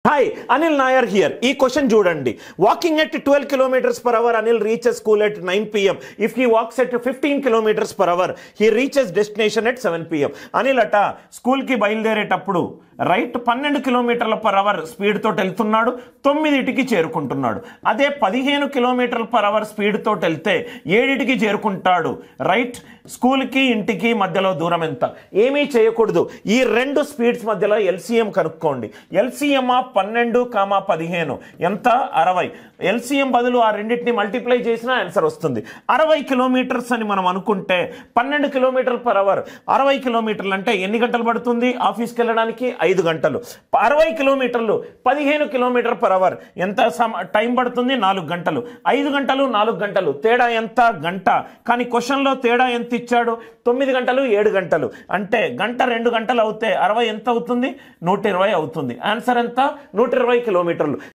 Hi, Anil Nair here. This question చూడండి. Walking at 12 kilometers per hour, Anil reaches school at 9 p.m. If he walks at 15 kilometers per hour, he reaches destination at 7 p.m. Anil అట school కి బయలుదేరేటప్పుడు right 12 కిలోమీటర్ల per hour speed తోటి వెళ్తున్నాడు, 9కి చేరుకుంటున్నాడు. అదే 15 కిలోమీటర్ల per hour speed తోటి వెళ్తే 7కి చేరుకుంటాడు. రైట్, స్కూల్ కి ఇంటికి మధ్యలో దూరం ఎంత? ఏమీ చేయకూడదు. ఈ రెండు స్పీడ్స్ మధ్యలో ఎల్సిఎం కనుక్కోండి. ఎల్సిఎం ఆఫ్ 12, 15 ఎంత? 60. ఎల్సిఎం బదులు ఆ రెండింటిని మల్టిప్లై చేసినా ఆన్సర్ వస్తుంది. 60 కిలోమీటర్స్ అని మనం అనుకుంటే 12 కిలోమీటర్ల పర్ అవర్ 60 కిలోమీటర్లు అంటే ఎన్ని గంటలు పడుతుంది ఆఫీస్కి వెళ్ళడానికి? 5 గంటలు. 60 కిలోమీటర్లు 15 కిలోమీటర్ పర్ అవర్ ఎంత టైం పడుతుంది? 4 గంటలు. 5 గంటలు 4 గంటలు తేడా ఎంత? గంట. కానీ క్వశ్చన్లో తేడా ఎంత ఇచ్చాడు? 9 గంటలు 7 గంటలు. అంటే గంట 2 గంటలు అవుతే 60 ఎంత అవుతుంది? 120 అవుతుంది. ఆన్సర్ ఎంత? 120 కిలోమీటర్లు.